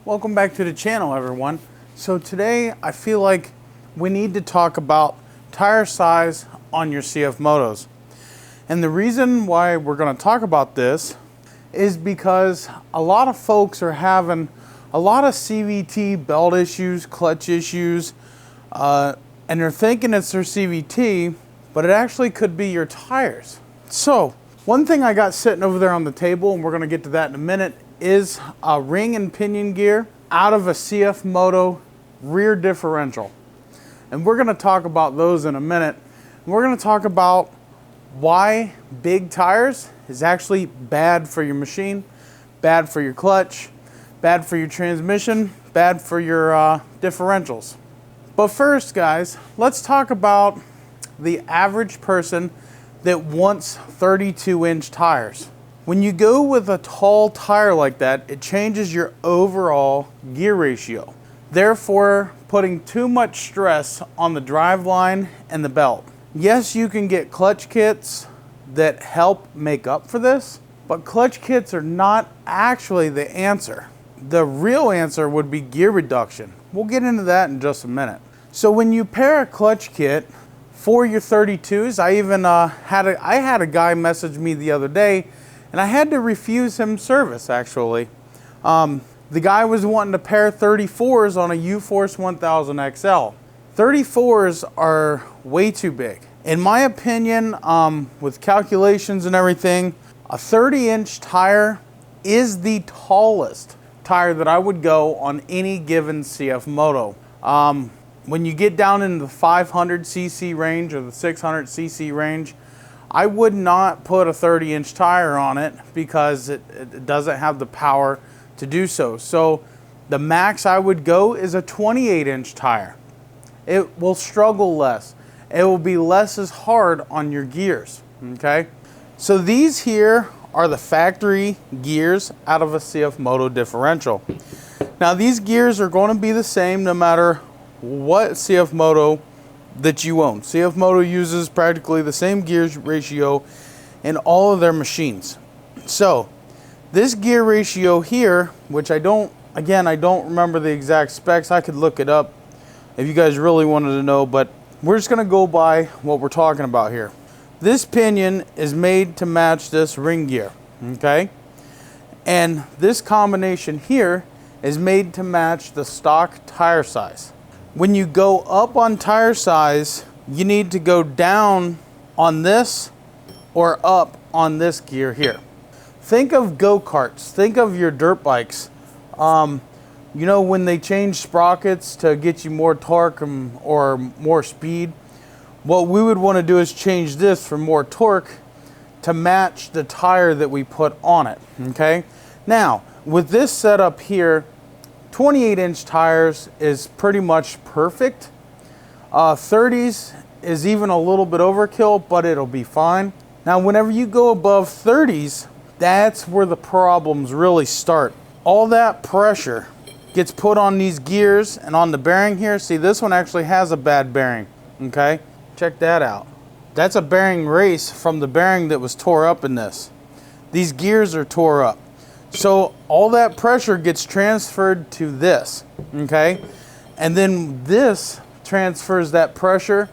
Welcome back to the channel, everyone. So today I feel like we need to talk about tire size on your CFMOTOs. And the reason why we're going to talk about this is because a lot of folks are having a lot of CVT belt issues, clutch issues, and they're thinking it's their CVT, but it actually could be your tires. So one thing I got sitting over there on the table, and we're going to get to that in a minute, is a ring and pinion gear out of a CFMOTO rear differential. And we're going to talk about those in a minute. We're going to talk about why big tires is actually bad for your machine, bad for your clutch, bad for your transmission, bad for your differentials. But first, guys, let's talk about the average person that wants 32-inch tires. When you go with a tall tire like that, it changes your overall gear ratio, therefore putting too much stress on the driveline and the belt. Yes, you can get clutch kits that help make up for this, but clutch kits are not actually the answer. The real answer would be gear reduction. We'll get into that in just a minute. So when you pair a clutch kit for your 32s, I had a guy message me the other day, and I had to refuse him service, actually. The guy was wanting to pair 34s on a UForce 1000 XL. 34s are way too big. In my opinion, with calculations and everything, a 30-inch tire is the tallest tire that I would go on any given CFMOTO. When you get down in the 500cc range or the 600cc range, I would not put a 30-inch tire on it because it doesn't have the power to do so. So the max I would go is a 28-inch tire. It will struggle less. It will be less as hard on your gears, okay? So these here are the factory gears out of a CFMOTO differential. Now these gears are going to be the same no matter what CFMOTO that you own. CFMOTO uses practically the same gear ratio in all of their machines. So this gear ratio here, which I don't remember the exact specs. I could look it up if you guys really wanted to know, but we're just going to go by what we're talking about here. This pinion is made to match this ring gear, okay? And this combination here is made to match the stock tire size. When you go up on tire size, you need to go down on this or up on this gear here. Think of go-karts. Think of your dirt bikes. You know, when they change sprockets to get you more torque or more speed, what we would want to do is change this for more torque to match the tire that we put on it, okay? Now, with this setup here, 28-inch tires is pretty much perfect. 30s is even a little bit overkill, but it'll be fine. Now, whenever you go above 30s, that's where the problems really start. All that pressure gets put on these gears and on the bearing here. See, this one actually has a bad bearing, okay? Check that out. That's a bearing race from the bearing that was tore up in this. These gears are tore up. So all that pressure gets transferred to this, okay? And then this transfers that pressure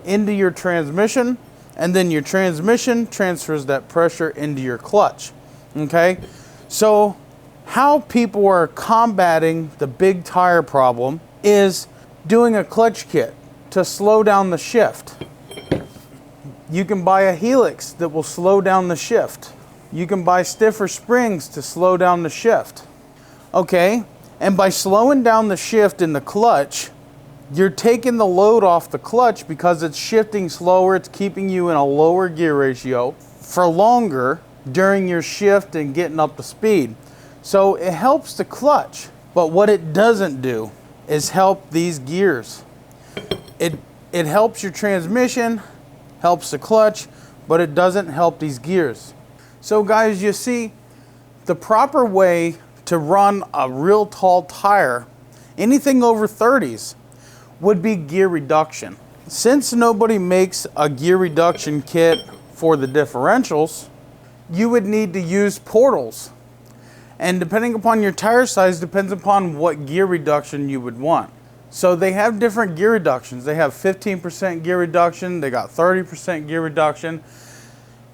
into your transmission, and then your transmission transfers that pressure into your clutch, okay? So how people are combating the big tire problem is doing a clutch kit to slow down the shift. You can buy a helix that will slow down the shift. You can buy stiffer springs to slow down the shift. Okay, and by slowing down the shift in the clutch, you're taking the load off the clutch because it's shifting slower. It's keeping you in a lower gear ratio for longer during your shift and getting up to speed. So it helps the clutch, but what it doesn't do is help these gears. It helps your transmission, helps the clutch, but it doesn't help these gears. So guys, you see, the proper way to run a real tall tire, anything over 30s, would be gear reduction. Since nobody makes a gear reduction kit for the differentials, you would need to use portals. And depending upon your tire size depends upon what gear reduction you would want. So they have different gear reductions. They have 15% gear reduction, they got 30% gear reduction.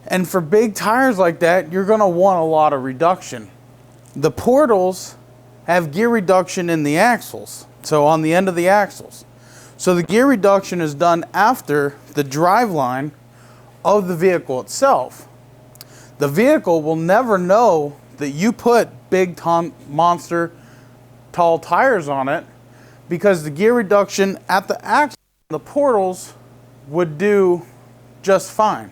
And for big tires like that, you're gonna want a lot of reduction. The portals have gear reduction in the axles, so on the end of the axles. So the gear reduction is done after the driveline of the vehicle itself. The vehicle will never know that you put big monster tall tires on it, because the gear reduction at the axle, the portals would do just fine,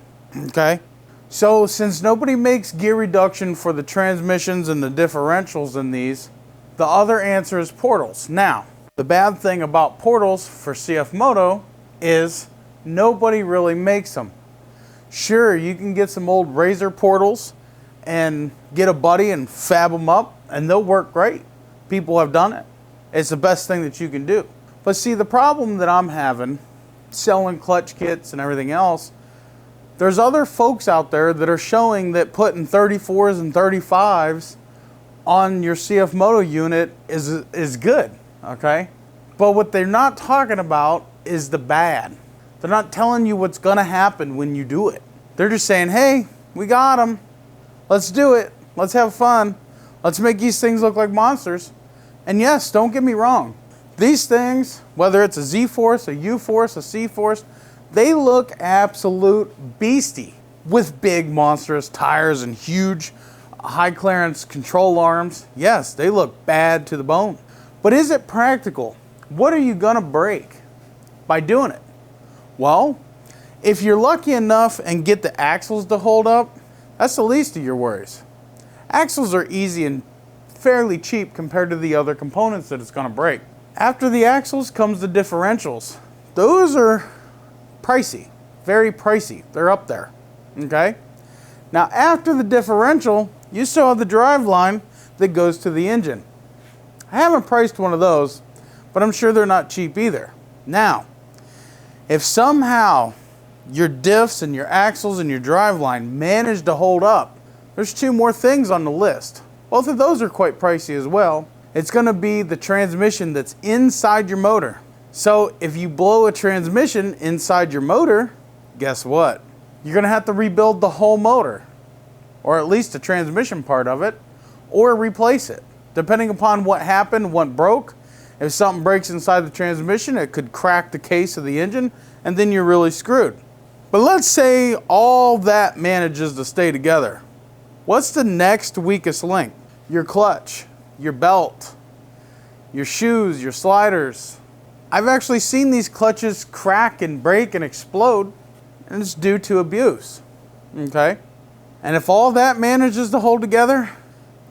okay? So since nobody makes gear reduction for the transmissions and the differentials in these, the other answer is portals. Now, the bad thing about portals for CFMOTO is nobody really makes them. Sure, you can get some old razor portals and get a buddy and fab them up, and they'll work great. People have done it. It's the best thing that you can do. But see, the problem that I'm having selling clutch kits and everything else, there's other folks out there that are showing that putting 34s and 35s on your CFMOTO unit is good, okay? But what they're not talking about is the bad. They're not telling you what's gonna happen when you do it. They're just saying, hey, we got them. Let's do it. Let's have fun. Let's make these things look like monsters. And yes, don't get me wrong. These things, whether it's a ZForce, a UForce, a CForce, they look absolute beastie with big monstrous tires and huge high clearance control arms. Yes, they look bad to the bone. But is it practical? What are you gonna break by doing it? Well, if you're lucky enough and get the axles to hold up, that's the least of your worries. Axles are easy and fairly cheap compared to the other components that it's gonna break. After the axles comes the differentials. Those are pricey, very pricey. They're up there, okay? Now after the differential, you still have the driveline that goes to the engine. I haven't priced one of those, but I'm sure they're not cheap either. Now, if somehow your diffs and your axles and your driveline manage to hold up, there's two more things on the list. Both of those are quite pricey as well. It's gonna be the transmission that's inside your motor. So if you blow a transmission inside your motor, guess what? You're gonna have to rebuild the whole motor, or at least the transmission part of it, or replace it. Depending upon what happened, what broke. If something breaks inside the transmission, it could crack the case of the engine, and then you're really screwed. But let's say all that manages to stay together. What's the next weakest link? Your clutch, your belt, your shoes, your sliders. I've actually seen these clutches crack and break and explode, and it's due to abuse, okay? And if all that manages to hold together,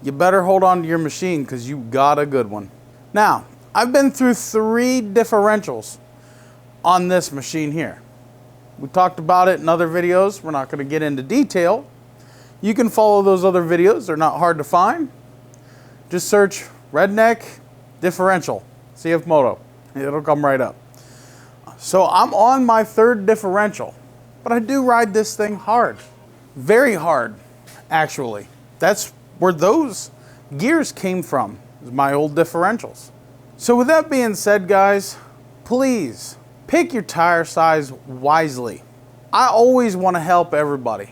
you better hold on to your machine because you got a good one. Now, I've been through 3 differentials on this machine here. We talked about it in other videos. We're not going to get into detail. You can follow those other videos. They're not hard to find. Just search RedNeck differential, CFMOTO. It'll come right up. So I'm on my 3rd differential, but I do ride this thing hard. Very hard, actually. That's where those gears came from, is my old differentials. So with that being said, guys, please pick your tire size wisely. I always want to help everybody.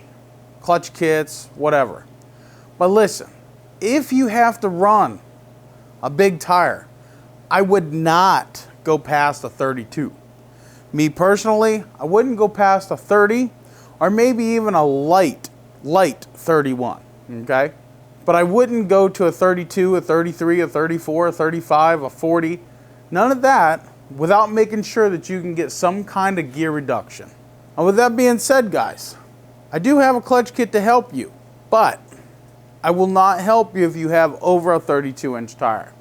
Clutch kits, whatever. But listen, if you have to run a big tire, I would not go past a 32. Me personally, I wouldn't go past a 30 or maybe even a light 31, okay? But I wouldn't go to a 32, a 33, a 34, a 35, a 40. None of that without making sure that you can get some kind of gear reduction. And with that being said, guys, I do have a clutch kit to help you, but I will not help you if you have over a 32-inch tire.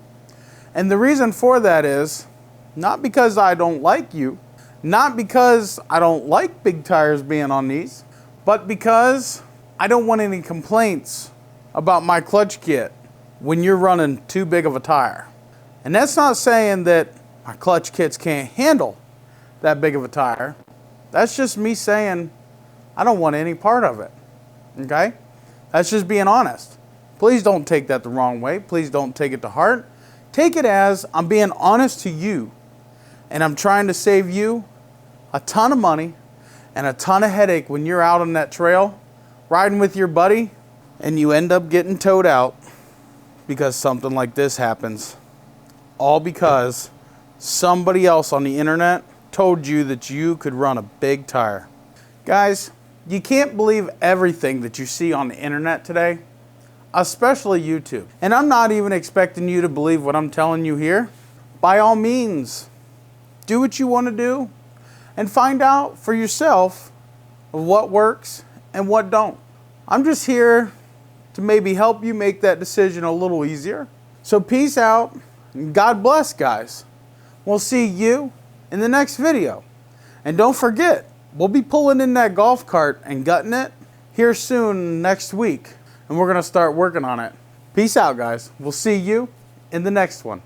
And the reason for that is not because I don't like you, not because I don't like big tires being on these, but because I don't want any complaints about my clutch kit when you're running too big of a tire. And that's not saying that my clutch kits can't handle that big of a tire. That's just me saying I don't want any part of it, okay? That's just being honest. Please don't take that the wrong way. Please don't take it to heart. Take it as I'm being honest to you, and I'm trying to save you a ton of money and a ton of headache when you're out on that trail riding with your buddy and you end up getting towed out because something like this happens. All because somebody else on the internet told you that you could run a big tire. Guys, you can't believe everything that you see on the internet today, especially YouTube. And I'm not even expecting you to believe what I'm telling you here. By all means, do what you want to do and find out for yourself what works and what don't. I'm just here to maybe help you make that decision a little easier. So peace out and God bless, guys. We'll see you in the next video. And don't forget, we'll be pulling in that golf cart and gutting it here soon next week. And we're going to start working on it. Peace out, guys. We'll see you in the next one.